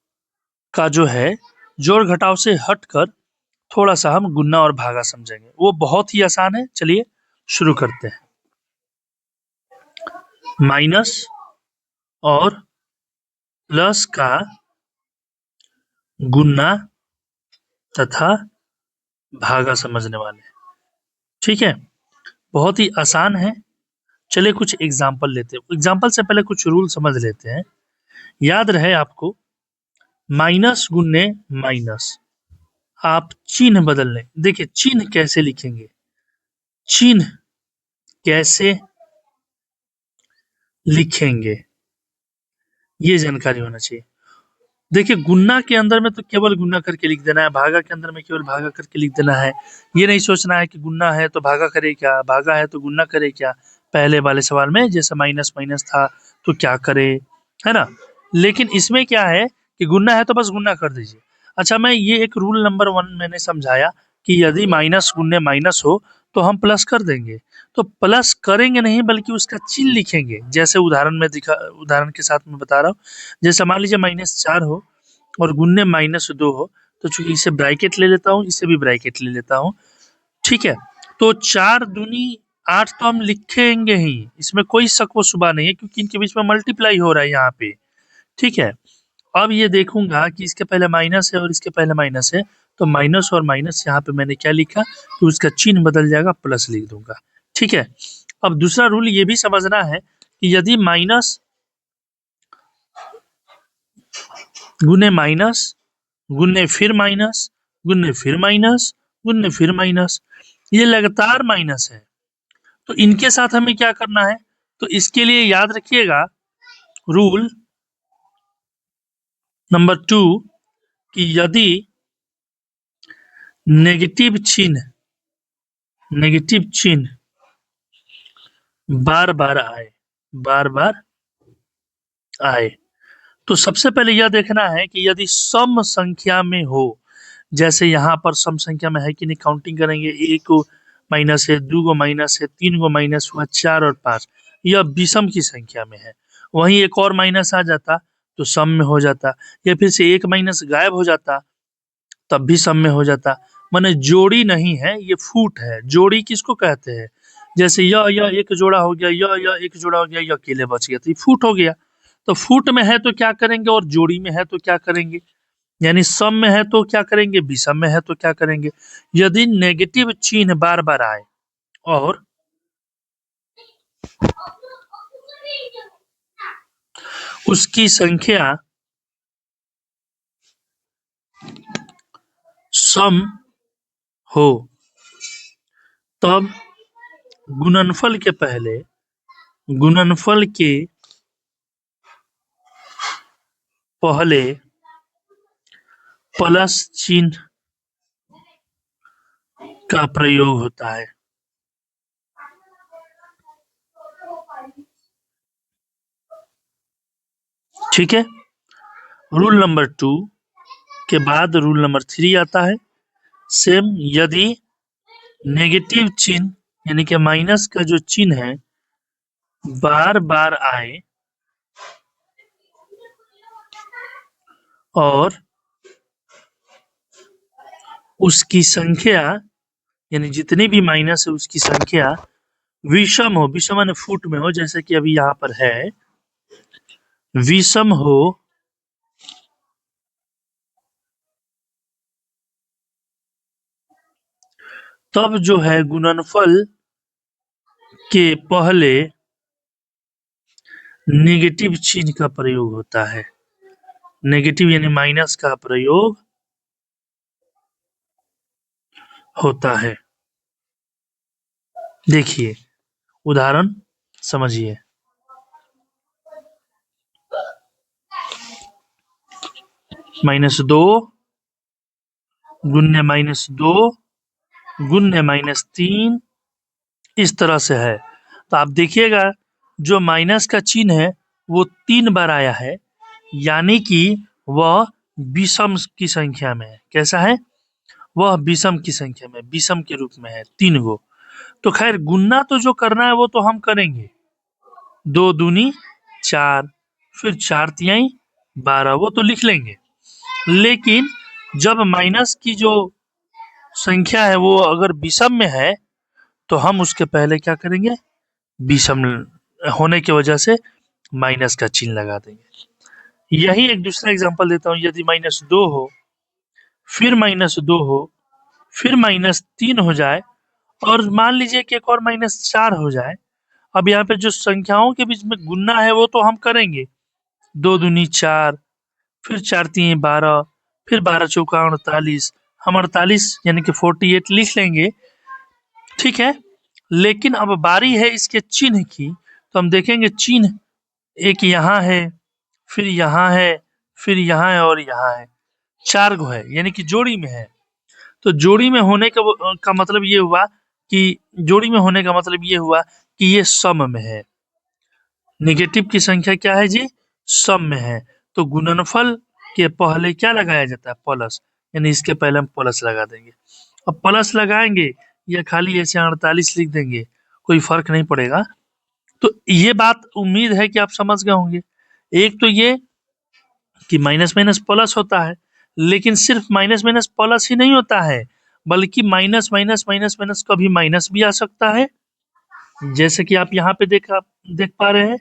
का जो है जोड़ घटाव से हटकर थोड़ा सा हम गुना और भागा समझेंगे, वो बहुत ही आसान है। चलिए शुरू करते हैं। माइनस और प्लस का गुना तथा भागा समझने वाले, ठीक है, बहुत ही आसान है। चलिए कुछ एग्जाम्पल लेते हैं। एग्जाम्पल से पहले कुछ रूल समझ लेते हैं। याद रहे आपको, माइनस गुन्ने माइनस, आप चिन्ह बदल लें। देखिए चिन्ह कैसे लिखेंगे, चिन्ह कैसे लिखेंगे ये जानकारी होना चाहिए। देखिए गुन्ना के अंदर में तो केवल गुन्ना करके लिख देना है, भागा के अंदर में केवल भागा करके लिख देना है। ये नहीं सोचना है कि गुन्ना है तो भागा करे क्या, भागा है तो गुन्ना करे क्या। पहले वाले सवाल में जैसे माइनस माइनस था तो क्या करे, है ना। लेकिन इसमें क्या है कि गुन्ना है तो बस गुन्ना कर दीजिए। अच्छा, मैं ये एक रूल नंबर 1 मैंने समझाया कि यदि माइनस गुन्ने माइनस हो तो हम प्लस कर देंगे। तो प्लस करेंगे नहीं बल्कि उसका चिन्ह लिखेंगे। जैसे उदाहरण के साथ मैं बता रहा हूँ। जैसे मान लीजिए -4 हो और गुन्ने -2 हो, तो चूंकि इसे ब्रैकेट ले लेता हूँ, इसे भी ब्रैकेट ले लेता हूँ, ठीक है। तो 4 दूनी 8 तो हम लिखेंगे ही, इसमें कोई शक व शुबा नहीं है, क्योंकि इनके बीच में मल्टीप्लाई हो रहा है यहाँ पे, ठीक है। अब ये देखूंगा कि इसके पहले माइनस है और इसके पहले माइनस है, तो माइनस और माइनस यहाँ पे मैंने क्या लिखा कि उसका चिन्ह बदल जाएगा, प्लस लिख दूंगा, ठीक है। अब दूसरा रूल ये भी समझना है कि यदि माइनस गुने माइनस गुन्ने फिर माइनस गुन्ने फिर माइनस गुन्ने फिर माइनस, ये लगातार माइनस है, तो इनके साथ हमें क्या करना है। तो इसके लिए याद रखिएगा रूल नंबर 2 कि यदि नेगेटिव चिन्ह बार बार आए, तो सबसे पहले यह देखना है कि यदि सम संख्या में हो, जैसे यहाँ पर सम संख्या में है कि नहीं, काउंटिंग करेंगे, 1 को माइनस है, 2 को माइनस है, 3 को माइनस हुआ, 4 और 5, यह विषम की संख्या में है। वहीं एक और माइनस आ जाता तो सम में हो जाता, या फिर से एक माइनस गायब हो जाता तब भी सम में हो जाता। माने जोड़ी नहीं है, ये फूट है। जोड़ी किसको कहते हैं, जैसे यह एक जोड़ा हो गया, यह एक जोड़ा हो गया, यह अकेले बच गया, तो ये फूट हो गया। तो फूट में है तो क्या करेंगे और जोड़ी में है तो क्या करेंगे, यानी सम में है तो क्या करेंगे, विषम में है तो क्या करेंगे। यदि नेगेटिव चिन्ह बार बार आए और उसकी संख्या सम हो, तब गुणनफल के पहले प्लस चिन्ह का प्रयोग होता है, ठीक है। रूल नंबर 2 के बाद रूल नंबर 3 आता है। सेम, यदि नेगेटिव चिन्ह यानी कि माइनस का जो चिन्ह है बार बार आए और उसकी संख्या यानी जितनी भी माइनस है उसकी संख्या विषम हो, विषम माने फुट में हो, जैसे कि अभी यहाँ पर है, विषम हो, तब जो है गुणनफल के पहले नेगेटिव चिन्ह का प्रयोग होता है। नेगेटिव यानी माइनस का प्रयोग होता है। देखिए उदाहरण समझिए। -2 गुन्ने -2 गुन्ने -3 इस तरह से है। तो आप देखिएगा जो माइनस का चिन्ह है वो 3 बार आया है, यानी कि वह विषम की संख्या में है। कैसा है, वह विषम की संख्या में, विषम के रूप में है 3 गो। तो खैर गुन्ना तो जो करना है वो तो हम करेंगे, 2 दूनी 4, फिर 4 तिहाई 12, वो तो लिख लेंगे। लेकिन जब माइनस की जो संख्या है वो अगर विषम में है तो हम उसके पहले क्या करेंगे, विषम होने की वजह से माइनस का चिन्ह लगा देंगे। यही एक दूसरा एग्जांपल देता हूँ। यदि -2 हो, फिर -2 हो, फिर -3 हो जाए और मान लीजिए कि एक और -4 हो जाए। अब यहाँ पे जो संख्याओं के बीच में गुणा है वो तो हम करेंगे, 2 दूनी 4, फिर 4 तिहाई 12, फिर 12 चौका 48, हम 48 यानी कि 48 लिख लेंगे, ठीक है। लेकिन अब बारी है इसके चिन्ह की, तो हम देखेंगे चिन्ह एक यहाँ है, फिर यहाँ है, फिर यहाँ है और यहाँ है, 4 गो है यानी कि जोड़ी में है। तो जोड़ी में होने का मतलब ये हुआ कि जोड़ी में होने का मतलब ये हुआ कि ये सम में है। नेगेटिव की संख्या क्या है जी, सम में है। तो गुणनफल के पहले क्या लगाया जाता है, प्लस, यानी इसके पहले हम प्लस लगा देंगे। अब प्लस लगाएंगे या खाली ऐसे 48 लिख देंगे, कोई फर्क नहीं पड़ेगा। तो ये बात उम्मीद है कि आप समझ गए होंगे। एक तो ये कि माइनस माइनस प्लस होता है, लेकिन सिर्फ माइनस माइनस प्लस ही नहीं होता है, बल्कि माइनस माइनस माइनस माइनस कभी माइनस भी आ सकता है, जैसे कि आप यहाँ पे देख पा रहे हैं।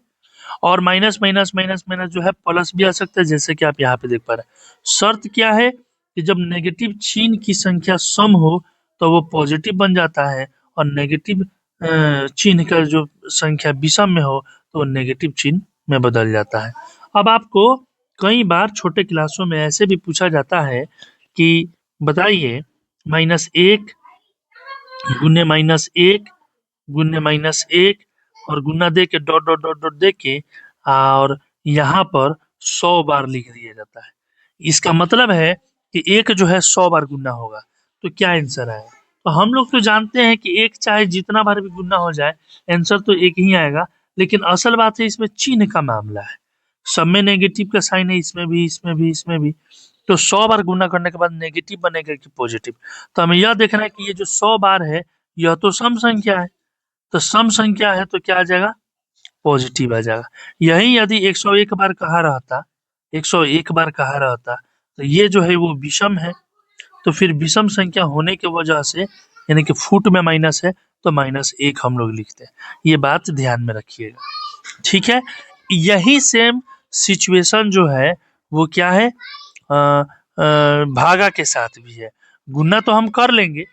और माइनस माइनस माइनस माइनस जो है प्लस भी आ सकता है, जैसे कि आप यहाँ पे देख पा रहे हैं। शर्त क्या है कि जब नेगेटिव चिन्ह की संख्या सम हो तो वो पॉजिटिव बन जाता है, और नेगेटिव चिन्ह का जो संख्या विषम में हो तो वो नेगेटिव चिन्ह में बदल जाता है। अब आपको कई बार छोटे क्लासों में ऐसे भी पूछा जाता है कि बताइए -1 गुने -1 गुने -1 और गुना दे के डॉट डॉट डॉट डॉट दे के और यहाँ पर 100 बार लिख दिया जाता है। इसका मतलब है कि एक जो है 100 बार गुना होगा, तो क्या आंसर आएगा? तो हम लोग तो जानते हैं कि एक चाहे जितना बार भी गुना हो जाए आंसर तो एक ही आएगा, लेकिन असल बात है इसमें चिन्ह का मामला है। सब में नेगेटिव का साइन है, इसमें भी इसमें भी इसमें भी। तो 100 बार गुना करने के बाद नेगेटिव बनेगा कि पॉजिटिव? तो हमें यह देखना है कि ये जो 100 बार है यह तो सम संख्या है, तो सम संख्या है तो क्या आ जाएगा, पॉजिटिव आ जाएगा। यही यदि 101 बार कहा रहता, 101 बार कहा रहता तो ये जो है वो विषम है, तो फिर विषम संख्या होने की वजह से यानी कि फुट में माइनस है तो -1 हम लोग लिखते हैं। ये बात ध्यान में रखिएगा, ठीक है। यही सेम सिचुएशन जो है वो क्या है, भागा के साथ भी है। गुना तो हम कर लेंगे,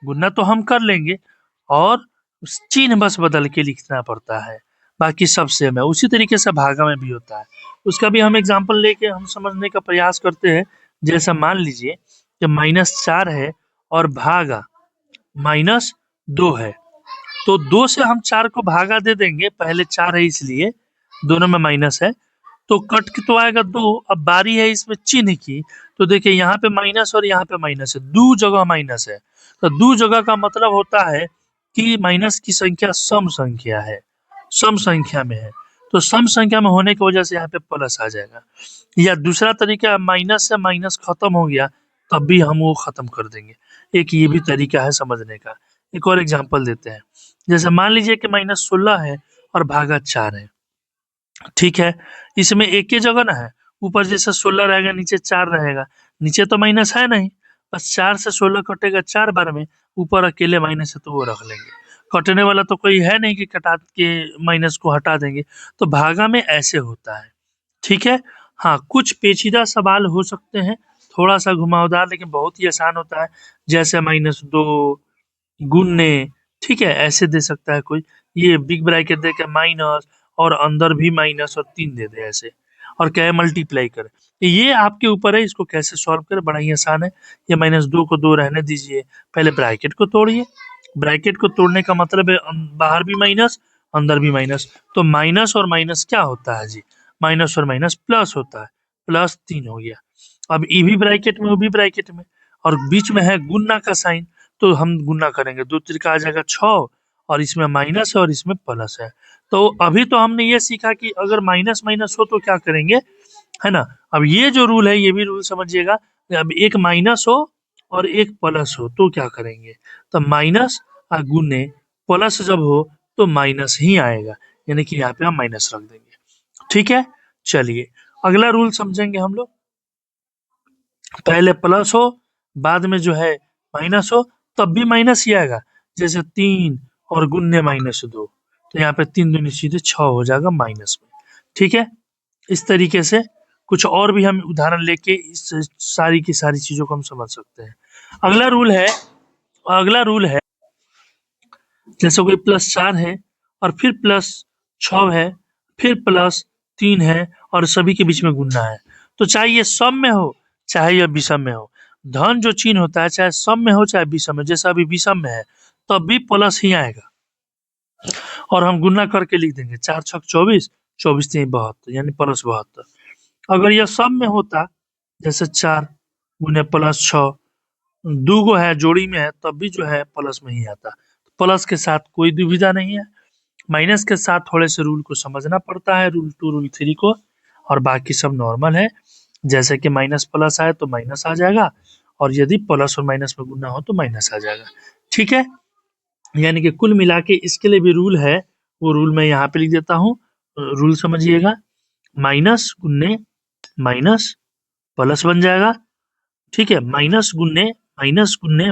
गुना तो हम कर लेंगे और चिन्ह बस बदल के लिखना पड़ता है, बाकी सब सेम है। उसी तरीके से भागा में भी होता है, उसका भी हम एग्जांपल लेके हम समझने का प्रयास करते हैं। जैसा मान लीजिए कि -4 है और भागा -2 है, तो 2 से हम 4 को भागा दे देंगे, पहले 4 है इसलिए दोनों में माइनस है, तो कट के तो आएगा 2। अब बारी है इसमें चिन्ह की, तो देखिए यहाँ पे माइनस और यहाँ पे माइनस है, दो जगह माइनस है। तो दो जगह का मतलब होता है कि माइनस की संख्या सम संख्या है, सम संख्या में है, तो सम संख्या में होने की वजह से यहाँ पे प्लस आ जाएगा। या दूसरा तरीका, माइनस से माइनस खत्म हो गया तब भी हम वो खत्म कर देंगे। एक ये भी तरीका है समझने का। एक और एग्जांपल देते हैं, जैसे मान लीजिए कि -16 है और भागा 4 है, ठीक है। इसमें एक ही जगह ना है, ऊपर जैसे 16 रहेगा नीचे 4 रहेगा, नीचे तो माइनस है नहीं, बस 4 से 16 कटेगा 4 बार में, ऊपर अकेले माइनस है तो वो रख लेंगे। कटने वाला तो कोई है नहीं कि कटा के माइनस को हटा देंगे। तो भागा में ऐसे होता है, ठीक है। हाँ, कुछ पेचीदा सवाल हो सकते हैं, थोड़ा सा घुमावदार, लेकिन बहुत ही आसान होता है। जैसे -2 गुन्ने, ठीक है, ऐसे दे सकता है कोई। ये बिग ब्रैकेट दे के माइनस और अंदर भी माइनस और 3 दे दे ऐसे, और कहे मल्टीप्लाई करे। तो ये आपके ऊपर है इसको कैसे सॉल्व करें, बड़ा ही आसान है। ये -2 को 2 रहने दीजिए, पहले ब्रैकेट को तोड़िए। ब्रैकेट को तोड़ने का मतलब है बाहर भी माइनस अंदर भी माइनस, तो माइनस और माइनस क्या होता है जी, माइनस और माइनस प्लस होता है, +3 हो गया। अब ये भी ब्रैकेट में वो भी ब्रैकेट में, और बीच में है गुना का साइन, तो हम गुना करेंगे, 2 त्रिका आ जाएगा 6, और इसमें माइनस है और इसमें प्लस है। तो अभी तो हमने ये सीखा कि अगर माइनस माइनस हो तो क्या करेंगे, है ना। अब ये जो रूल है ये भी रूल समझिएगा। अब एक माइनस हो और एक प्लस हो तो क्या करेंगे, तो माइनस गुने प्लस जब हो तो माइनस ही आएगा, यानी कि यहाँ पे हम माइनस रख देंगे। ठीक है, चलिए अगला रूल समझेंगे हम लोग। पहले प्लस हो, बाद में जो है माइनस हो, तब भी माइनस ही आएगा। जैसे 3 और गुन्ने -2, तो यहाँ पे 3 दूनी सीधे 6 हो जाएगा माइनस में। ठीक है, इस तरीके से कुछ और भी हम उदाहरण लेके इस सारी की सारी चीजों को हम समझ सकते हैं। अगला रूल है अगला रूल है जैसे कोई +4 है और फिर +6 है, फिर +3 है और सभी के बीच में गुणा है, तो चाहे ये सम में हो चाहे ये विषम में हो, धन जो चिन्ह होता है चाहे सम में हो चाहे विषम में, जैसा अभी विषम में है तब भी प्लस ही आएगा और हम गुणा करके लिख देंगे 4 छक 24, 24 3 72 यानी +72। अगर यह सम में होता जैसे 4 गुने +6 दो गो है जोड़ी में है तब भी जो है प्लस में ही आता। प्लस के साथ कोई दुविधा नहीं है, माइनस के साथ थोड़े से रूल को समझना पड़ता है, रूल 2 रूल 3 को, और बाकी सब नॉर्मल है। जैसे कि माइनस प्लस आए तो माइनस आ जाएगा और यदि प्लस और माइनस में गुना हो तो माइनस आ जाएगा। ठीक है, यानी कि कुल मिला के इसके लिए भी रूल है, वो रूल मैं यहाँ पे लिख देता हूँ। रूल समझिएगा, माइनस गुन्ने माइनस प्लस बन जाएगा। ठीक है, माइनस गुन्ने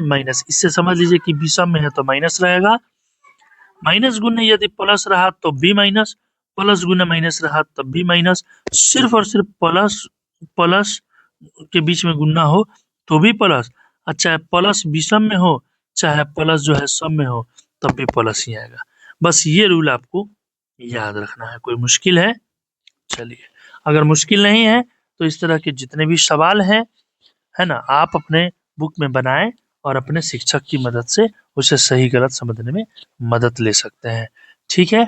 माइनस, इससे समझ लीजिए कि विषम में है तो माइनस रहेगा, माइनस गुन्ने यदि प्लस रहा तो भी माइनस, प्लस गुना माइनस रहा तब भी माइनस, सिर्फ और सिर्फ प्लस प्लस के बीच में गुना हो तो भी प्लस, और चाहे प्लस विषम में हो चाहे प्लस जो है सम में हो तब भी प्लस ही आएगा। बस ये रूल आपको याद रखना है। कोई मुश्किल है? चलिए, अगर मुश्किल नहीं है तो इस तरह के जितने भी सवाल हैं, है ना, आप अपने बुक में बनाएं और अपने शिक्षक की मदद से उसे सही गलत समझने में मदद ले सकते हैं। ठीक है।